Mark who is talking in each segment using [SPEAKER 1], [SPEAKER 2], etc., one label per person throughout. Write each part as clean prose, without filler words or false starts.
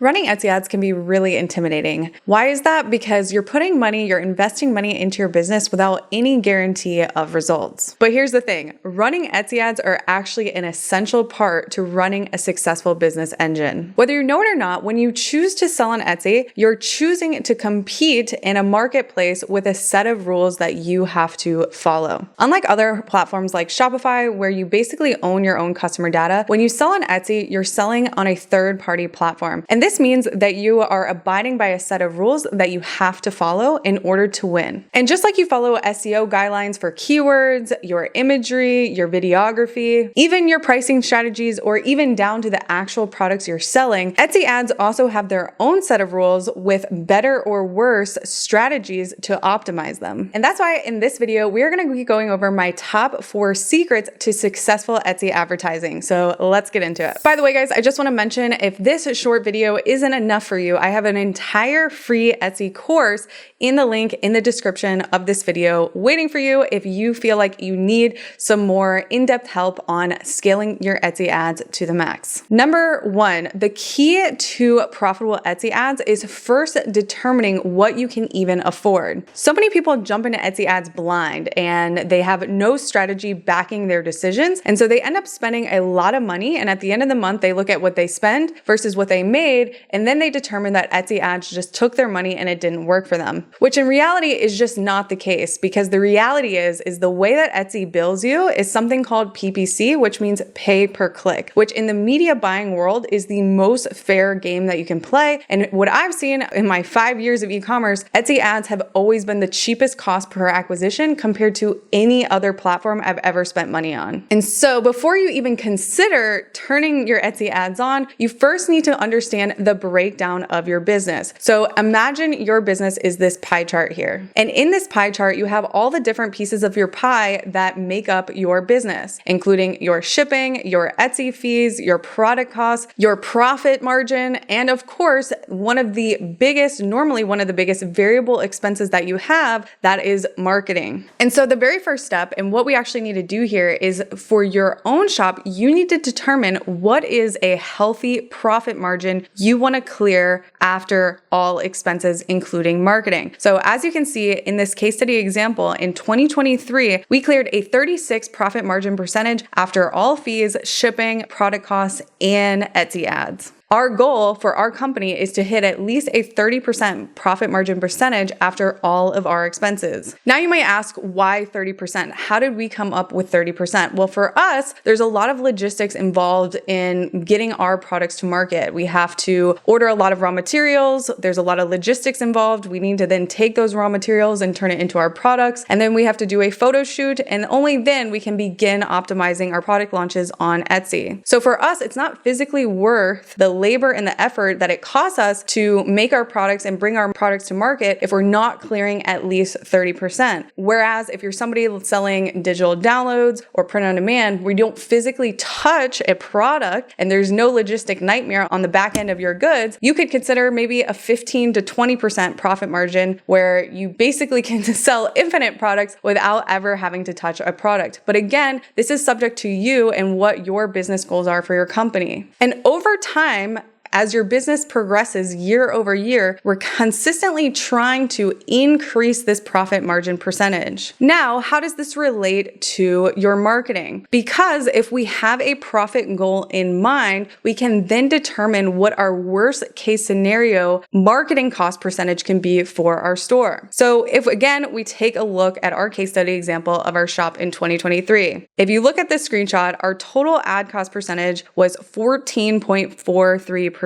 [SPEAKER 1] Running Etsy ads can be really intimidating. Why is that? Because you're investing money into your business without any guarantee of results. But here's the thing, running Etsy ads are actually an essential part to running a successful business engine. Whether you know it or not, when you choose to sell on Etsy, you're choosing to compete in a marketplace with a set of rules that you have to follow. Unlike other platforms like Shopify, where you basically own your own customer data, when you sell on Etsy, you're selling on a third-party platform. And this means that you are abiding by a set of rules that you have to follow in order to win. And just like you follow SEO guidelines for keywords, your imagery, your videography, even your pricing strategies, or even down to the actual products you're selling, Etsy ads also have their own set of rules with better or worse strategies to optimize them. And that's why in this video, we're going to be going over my top 4 secrets to successful Etsy advertising. So let's get into it. By the way, guys, I just want to mention, if this short video isn't enough for you, I have an entire free Etsy course in the link in the description of this video waiting for you if you feel like you need some more in-depth help on scaling your Etsy ads to the max. Number 1, the key to profitable Etsy ads is first determining what you can even afford. So many people jump into Etsy ads blind and they have no strategy backing their decisions. And so they end up spending a lot of money. And at the end of the month, they look at what they spend versus what they made. And then they determine that Etsy ads just took their money and it didn't work for them, which in reality is just not the case, because the reality is the way that Etsy bills you is something called PPC, which means pay per click, which in the media buying world is the most fair game that you can play. And what I've seen in my 5 years of e-commerce, Etsy ads have always been the cheapest cost per acquisition compared to any other platform I've ever spent money on. And so before you even consider turning your Etsy ads on, you first need to understand the breakdown of your business. So imagine your business is this pie chart here. And in this pie chart, you have all the different pieces of your pie that make up your business, including your shipping, your Etsy fees, your product costs, your profit margin, and of course, normally one of the biggest variable expenses that you have, that is marketing. And so the very first step, and what we actually need to do here, is for your own shop, you need to determine what is a healthy profit margin you want to clear after all expenses, including marketing. So as you can see in this case study example, in 2023, we cleared a 36 profit margin percentage after all fees, shipping, product costs, and Etsy ads. Our goal for our company is to hit at least a 30% profit margin percentage after all of our expenses. Now you might ask, why 30%? How did we come up with 30%? Well, for us, there's a lot of logistics involved in getting our products to market. We have to order a lot of raw materials. There's a lot of logistics involved. We need to then take those raw materials and turn it into our products. And then we have to do a photo shoot. And only then we can begin optimizing our product launches on Etsy. So for us, it's not physically worth the labor and the effort that it costs us to make our products and bring our products to market if we're not clearing at least 30%. Whereas if you're somebody selling digital downloads or print on demand, where you don't physically touch a product and there's no logistic nightmare on the back end of your goods, you could consider maybe a 15 to 20% profit margin where you basically can sell infinite products without ever having to touch a product. But again, this is subject to you and what your business goals are for your company. And over time, as your business progresses year over year, we're consistently trying to increase this profit margin percentage. Now, how does this relate to your marketing? Because if we have a profit goal in mind, we can then determine what our worst case scenario marketing cost percentage can be for our store. So if again, we take a look at our case study example of our shop in 2023, if you look at this screenshot, our total ad cost percentage was 14.43%.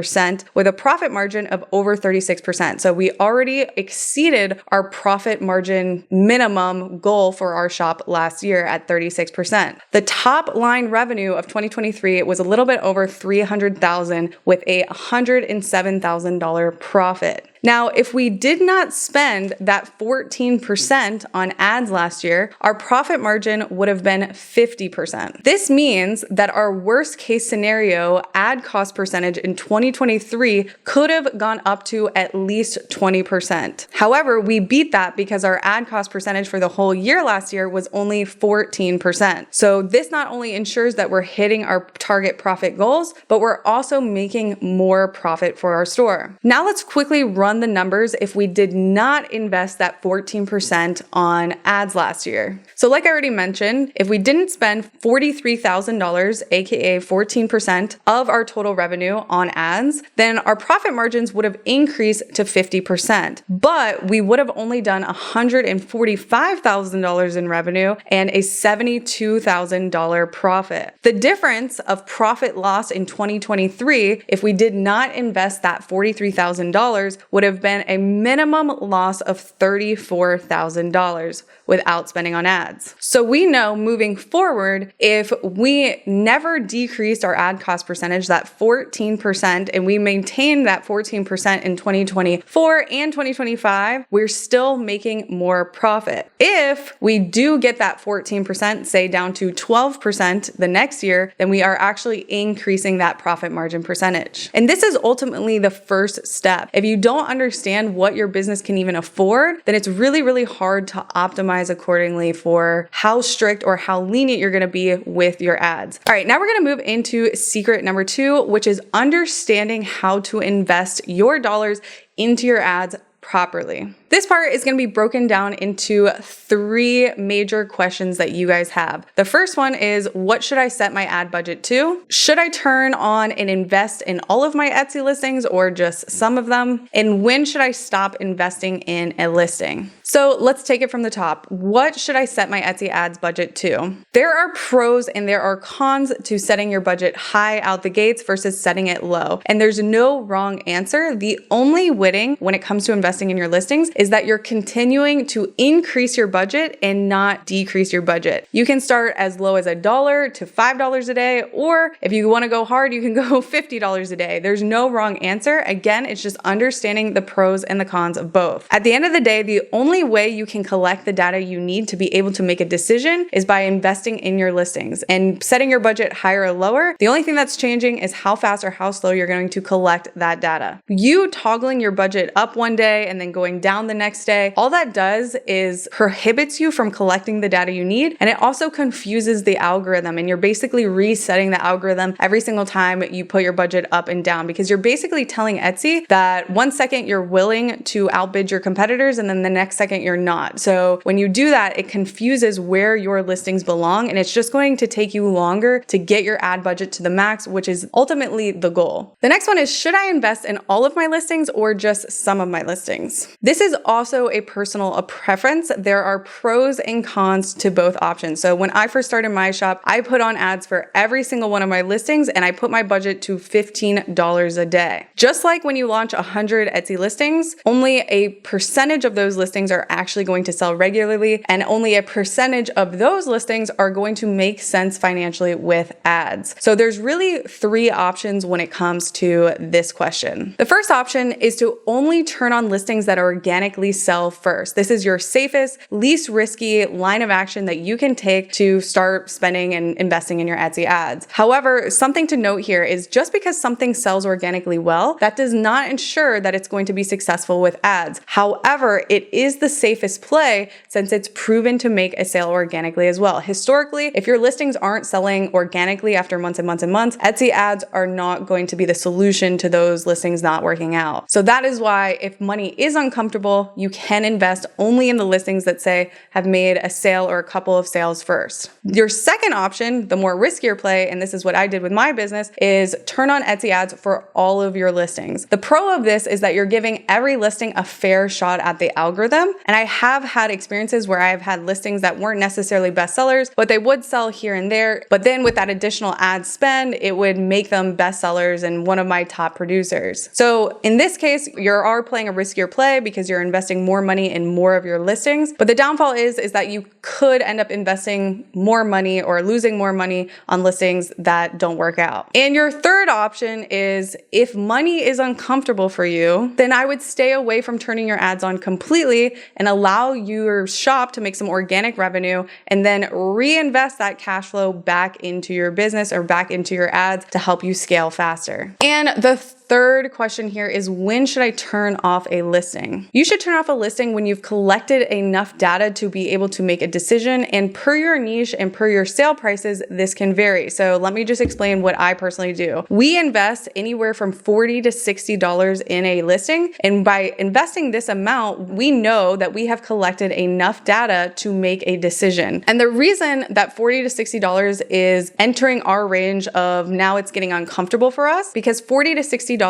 [SPEAKER 1] with a profit margin of over 36%. So we already exceeded our profit margin minimum goal for our shop last year at 36%. The top line revenue of 2023 was a little bit over $300,000 with a $107,000 profit. Now, if we did not spend that 14% on ads last year, our profit margin would have been 50%. This means that our worst case scenario ad cost percentage in 2023 could have gone up to at least 20%. However, we beat that because our ad cost percentage for the whole year last year was only 14%. So this not only ensures that we're hitting our target profit goals, but we're also making more profit for our store. Now let's quickly run the numbers if we did not invest that 14% on ads last year. So like I already mentioned, if we didn't spend $43,000, aka 14% of our total revenue on ads, then our profit margins would have increased to 50%. But we would have only done $145,000 in revenue and a $72,000 profit. The difference of profit loss in 2023, if we did not invest that $43,000, would have been a minimum loss of $34,000 without spending on ads. So we know moving forward, if we never decreased our ad cost percentage, that 14%, and we maintain that 14% in 2024 and 2025, we're still making more profit. If we do get that 14%, say down to 12% the next year, then we are actually increasing that profit margin percentage. And this is ultimately the first step. If you don't understand what your business can even afford, then it's really, really hard to optimize accordingly for how strict or how lenient you're going to be with your ads. All right, now we're going to move into secret number 2, which is understanding how to invest your dollars into your ads properly. This part is going to be broken down into 3 major questions that you guys have. The first one is, what should I set my ad budget to? Should I turn on and invest in all of my Etsy listings or just some of them? And when should I stop investing in a listing? So let's take it from the top. What should I set my Etsy ads budget to? There are pros and there are cons to setting your budget high out the gates versus setting it low. And there's no wrong answer. The only winning when it comes to investing in your listings is that you're continuing to increase your budget and not decrease your budget. You can start as low as $1 to $5 a day, or if you want to go hard, you can go $50 a day. There's no wrong answer. Again, it's just understanding the pros and the cons of both. At the end of the day, the only way you can collect the data you need to be able to make a decision is by investing in your listings and setting your budget higher or lower. The only thing that's changing is how fast or how slow you're going to collect that data. You toggling your budget up one day and then going down the next day, all that does is prohibits you from collecting the data you need, and it also confuses the algorithm, and you're basically resetting the algorithm every single time you put your budget up and down, because you're basically telling Etsy that one second you're willing to outbid your competitors and then the next second you're not. So when you do that, it confuses where your listings belong, and it's just going to take you longer to get your ad budget to the max, which is ultimately the goal. The next one is, should I invest in all of my listings or just some of my listings? This is also a personal preference. There are pros and cons to both options. So when I first started my shop, I put on ads for every single one of my listings, and I put my budget to $15 a day. Just like when you launch 100 Etsy listings, only a percentage of those listings are actually going to sell regularly, and only a percentage of those listings are going to make sense financially with ads. So there's really 3 options when it comes to this question. The first option is to only turn on listings that organically sell first. This is your safest, least risky line of action that you can take to start spending and investing in your Etsy ads. However, something to note here is just because something sells organically well, that does not ensure that it's going to be successful with ads. However, it is the safest play since it's proven to make a sale organically as well. Historically, if your listings aren't selling organically after months and months and months, Etsy ads are not going to be the solution to those listings not working out. So that is why if money is uncomfortable, you can invest only in the listings that say have made a sale or a couple of sales first. Your second option, the more riskier play, and this is what I did with my business, is turn on Etsy ads for all of your listings. The pro of this is that you're giving every listing a fair shot at the algorithm, them. And I have had experiences where I've had listings that weren't necessarily bestsellers, but they would sell here and there. But then with that additional ad spend, it would make them bestsellers and one of my top producers. So in this case, you are playing a riskier play because you're investing more money in more of your listings. But the downfall is that you could end up investing more money or losing more money on listings that don't work out. And your third option is if money is uncomfortable for you, then I would stay away from turning your ads on completely and allow your shop to make some organic revenue and then reinvest that cash flow back into your business or back into your ads to help you scale faster. And the third question here is, when should I turn off a listing? You should turn off a listing when you've collected enough data to be able to make a decision, and per your niche and per your sale prices, this can vary. So let me just explain what I personally do. We invest anywhere from $40 to $60 in a listing, and by investing this amount, we know that we have collected enough data to make a decision. And the reason that $40 to $60 is entering our range of now it's getting uncomfortable for us, because $40 to $60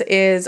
[SPEAKER 1] is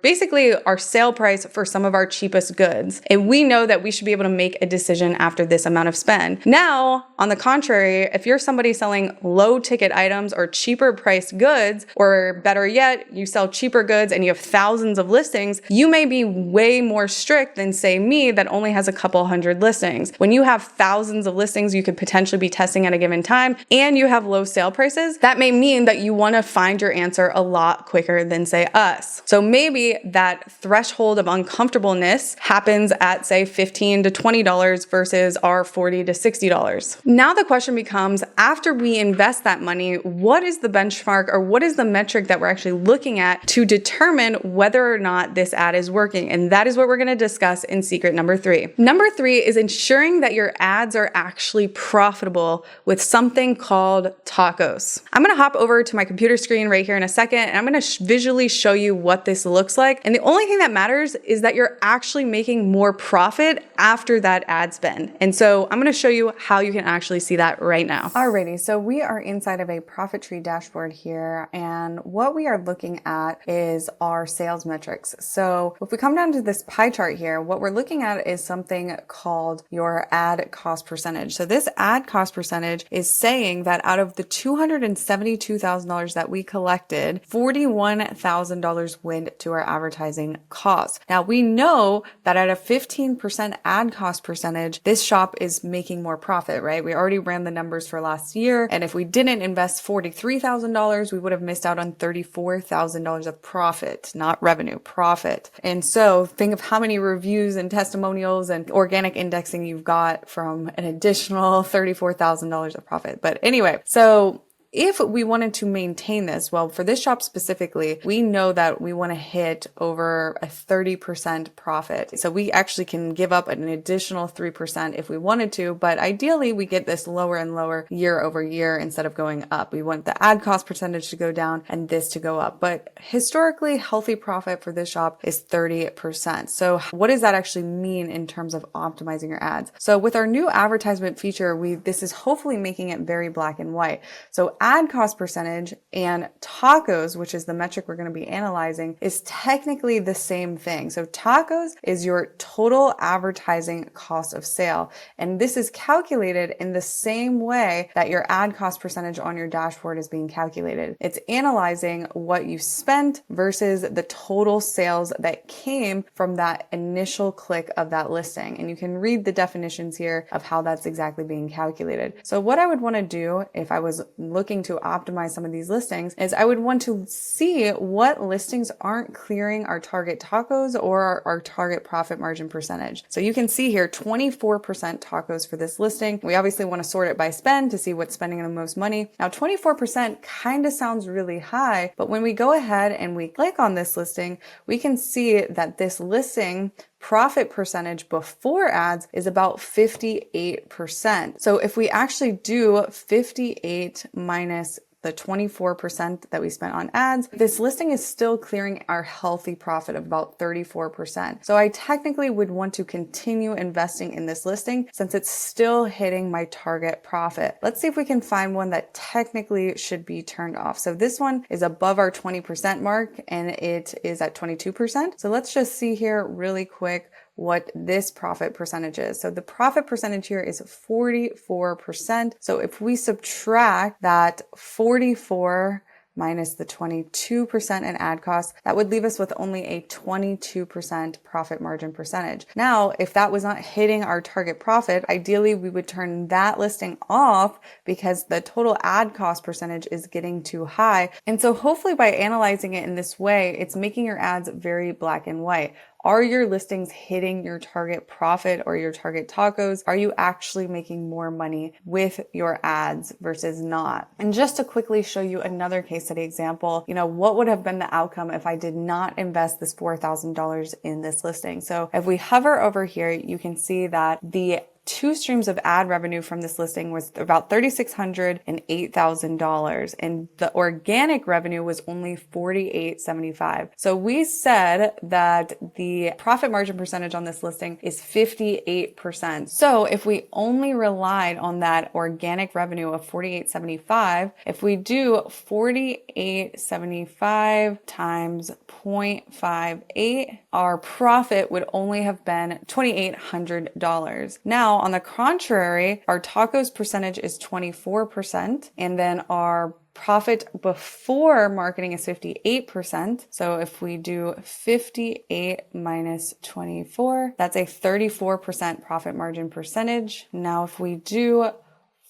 [SPEAKER 1] basically our sale price for some of our cheapest goods. And we know that we should be able to make a decision after this amount of spend. Now, on the contrary, if you're somebody selling low ticket items or cheaper priced goods, or better yet, you sell cheaper goods and you have thousands of listings, you may be way more strict than say me that only has a couple hundred listings. When you have thousands of listings you could potentially be testing at a given time and you have low sale prices, that may mean that you want to find your answer a lot quicker than say us. So maybe that threshold of uncomfortableness happens at say $15 to $20 versus our $40 to $60. Now the question becomes, after we invest that money, what is the benchmark or what is the metric that we're actually looking at to determine whether or not this ad is working? And that is what we're going to discuss in secret number 3. Number 3 is ensuring that your ads are actually profitable with something called tacos. I'm going to hop over to my computer screen right here in a second, and I'm going to visually show you what this looks like. And the only thing that matters is that you're actually making more profit after that ad spend. And so I'm going to show you how you can actually see that right now. Alrighty, so we are inside of a profit tree dashboard here, and what we are looking at is our sales metrics. So if we come down to this pie chart here, what we're looking at is something called your ad cost percentage. So this ad cost percentage is saying that out of the $272,000 that we collected, $41,000 went to our advertising costs. Now we know that at a 15% ad cost percentage, this shop is making more profit, right? We already ran the numbers for last year. And if we didn't invest $43,000, we would have missed out on $34,000 of profit, not revenue, profit. And so think of how many reviews and testimonials and organic indexing you've got from an additional $34,000 of profit. But anyway, so if we wanted to maintain this, well, for this shop specifically, we know that we want to hit over a 30% profit. So we actually can give up an additional 3% if we wanted to, but ideally we get this lower and lower year over year instead of going up. We want the ad cost percentage to go down and this to go up. But historically, healthy profit for this shop is 30%. So what does that actually mean in terms of optimizing your ads? So with our new advertisement feature, this is hopefully making it very black and white. So ad cost percentage and tacos, which is the metric we're going to be analyzing, is technically the same thing. So tacos is your total advertising cost of sale. And this is calculated in the same way that your ad cost percentage on your dashboard is being calculated. It's analyzing what you spent versus the total sales that came from that initial click of that listing. And you can read the definitions here of how that's exactly being calculated. So what I would want to do if I was looking to optimize some of these listings is I would want to see what listings aren't clearing our target tacos or our target profit margin percentage. So you can see here 24% tacos for this listing. We obviously want to sort it by spend to see what's spending the most money. Now 24% kind of sounds really high, but when we go ahead and we click on this listing, we can see that this listing profit percentage before ads is about 58%. So if we actually do 58 minus the 24% that we spent on ads, this listing is still clearing our healthy profit of about 34%. So I technically would want to continue investing in this listing since it's still hitting my target profit. Let's see if we can find one that technically should be turned off. So this one is above our 20% mark and it is at 22%. So let's just see here really quick what this profit percentage is. So the profit percentage here is 44%. So if we subtract that 44 minus the 22% in ad costs, that would leave us with only a 22% profit margin percentage. Now, if that was not hitting our target profit, ideally we would turn that listing off because the total ad cost percentage is getting too high. And so hopefully by analyzing it in this way, it's making your ads very black and white. Are your listings hitting your target profit or your target tacos? Are you actually making more money with your ads versus not? And just to quickly show you another case study example, what would have been the outcome if I did not invest this $4,000 in this listing? So if we hover over here, you can see that the two streams of ad revenue from this listing was about $3,600 and $8,000, and the organic revenue was only $48.75. So we said that the profit margin percentage on this listing is 58%. So if we only relied on that organic revenue of $48.75, if we do $48.75 times 0.58, our profit would only have been $2,800. Now, on the contrary, our tacos percentage is 24%, and then our profit before marketing is 58%. So if we do 58 minus 24, that's a 34% profit margin percentage. Now, if we do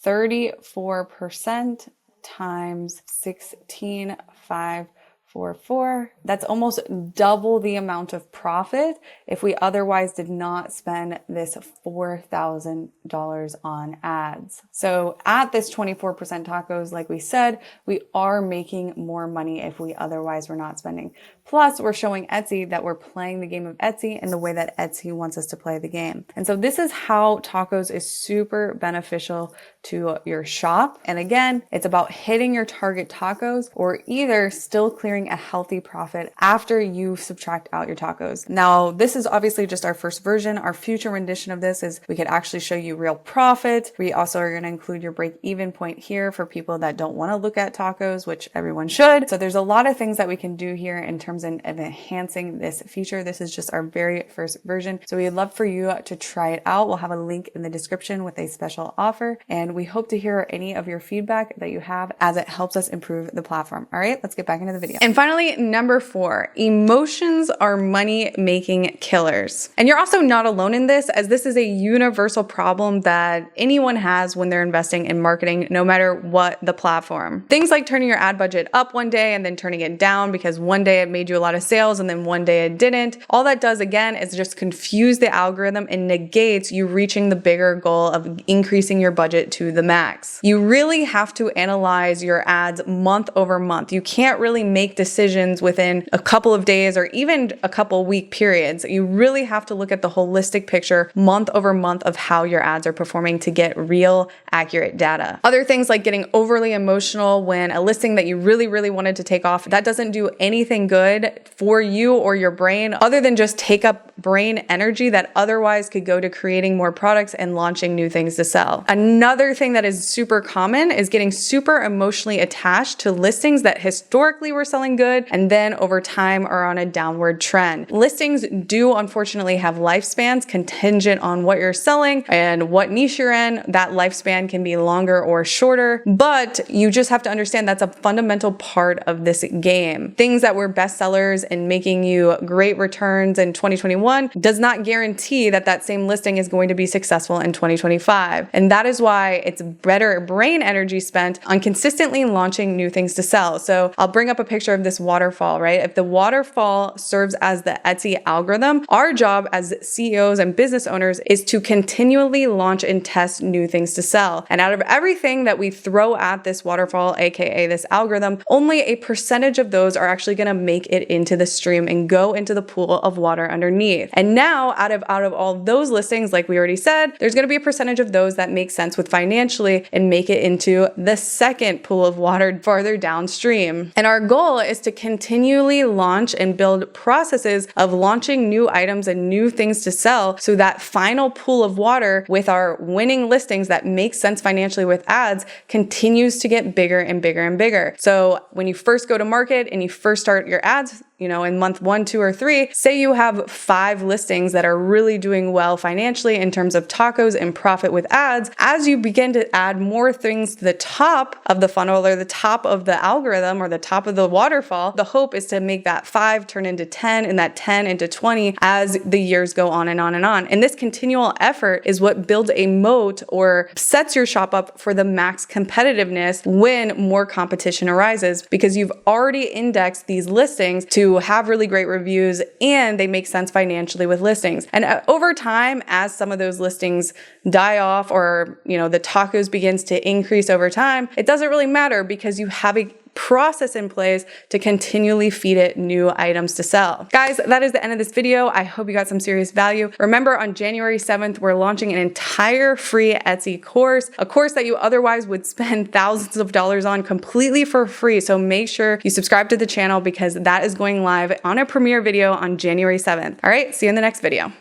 [SPEAKER 1] 34% times 16,544, that's almost double the amount of profit if we otherwise did not spend this $4,000 on ads. So at this 24% tacos, like we said, we are making more money if we otherwise were not spending. Plus, we're showing Etsy that we're playing the game of Etsy in the way that Etsy wants us to play the game. And so this is how tacos is super beneficial to your shop. And again, it's about hitting your target tacos or either still clearing a healthy profit after you subtract out your tacos. Now, this is obviously just our first version. Our future rendition of this is we could actually show you real profit. We also are going to include your break-even point here for people that don't want to look at tacos, which everyone should. So there's a lot of things that we can do here in terms of enhancing this feature. This is just our very first version. So we'd love for you to try it out. We'll have a link in the description with a special offer. And we hope to hear any of your feedback that you have as it helps us improve the platform. All right, let's get back into the video. And finally, number 4, emotions are money-making killers. And you're also not alone in this, as this is a universal problem that anyone has when they're investing in marketing, no matter what the platform. Things like turning your ad budget up one day and then turning it down because one day it made you a lot of sales and then one day it didn't. All that does, again, is just confuse the algorithm and negates you reaching the bigger goal of increasing your budget to the max. You really have to analyze your ads month over month. You can't really make decisions within a couple of days or even a couple week periods. You really have to look at the holistic picture month over month of how your ads are performing to get real, accurate data. Other things like getting overly emotional when a listing that you really wanted to take off, that doesn't do anything good for you or your brain other than just take up brain energy that otherwise could go to creating more products and launching new things to sell. Another thing that is super common is getting super emotionally attached to listings that historically were selling good and then over time are on a downward trend. Listings do unfortunately have lifespans contingent on what you're selling and what niche you're in. That lifespan can be longer or shorter, but you just have to understand that's a fundamental part of this game. Things that were bestsellers and making you great returns in 2021 does not guarantee that that same listing is going to be successful in 2025. And that is why it's better brain energy spent on consistently launching new things to sell. So I'll bring up a picture of this waterfall, right? If the waterfall serves as the Etsy algorithm, our job as CEOs and business owners is to continually launch and test new things to sell. And out of everything that we throw at this waterfall, aka this algorithm, only a percentage of those are actually going to make it into the stream and go into the pool of water underneath. And now out of all those listings, like we already said, there's going to be a percentage of those that make sense with financially and make it into the second pool of water farther downstream. And our goal is to continually launch and build processes of launching new items and new things to sell so that final pool of water with our winning listings that make sense financially with ads continues to get bigger and bigger and bigger. So when you first go to market and you first start your ads, in month 1, 2, or 3, say you have 5 listings that are really doing well financially in terms of tacos and profit with ads. As you begin to add more things to the top of the funnel or the top of the algorithm or the top of the waterfall, the hope is to make that 5 turn into 10 and that 10 into 20 as the years go on and on and on. And this continual effort is what builds a moat or sets your shop up for the max competitiveness when more competition arises, because you've already indexed these listings to have really great reviews and they make sense financially with listings. And over time, as some of those listings die off or, the tacos begins to increase over time, it doesn't really matter because you have a process in place to continually feed it new items to sell. Guys, that is the end of this video. I hope you got some serious value. Remember, on January 7th, we're launching an entire free Etsy course, a course that you otherwise would spend thousands of dollars on completely for free. So make sure you subscribe to the channel because that is going live on a premiere video on January 7th. All right, see you in the next video.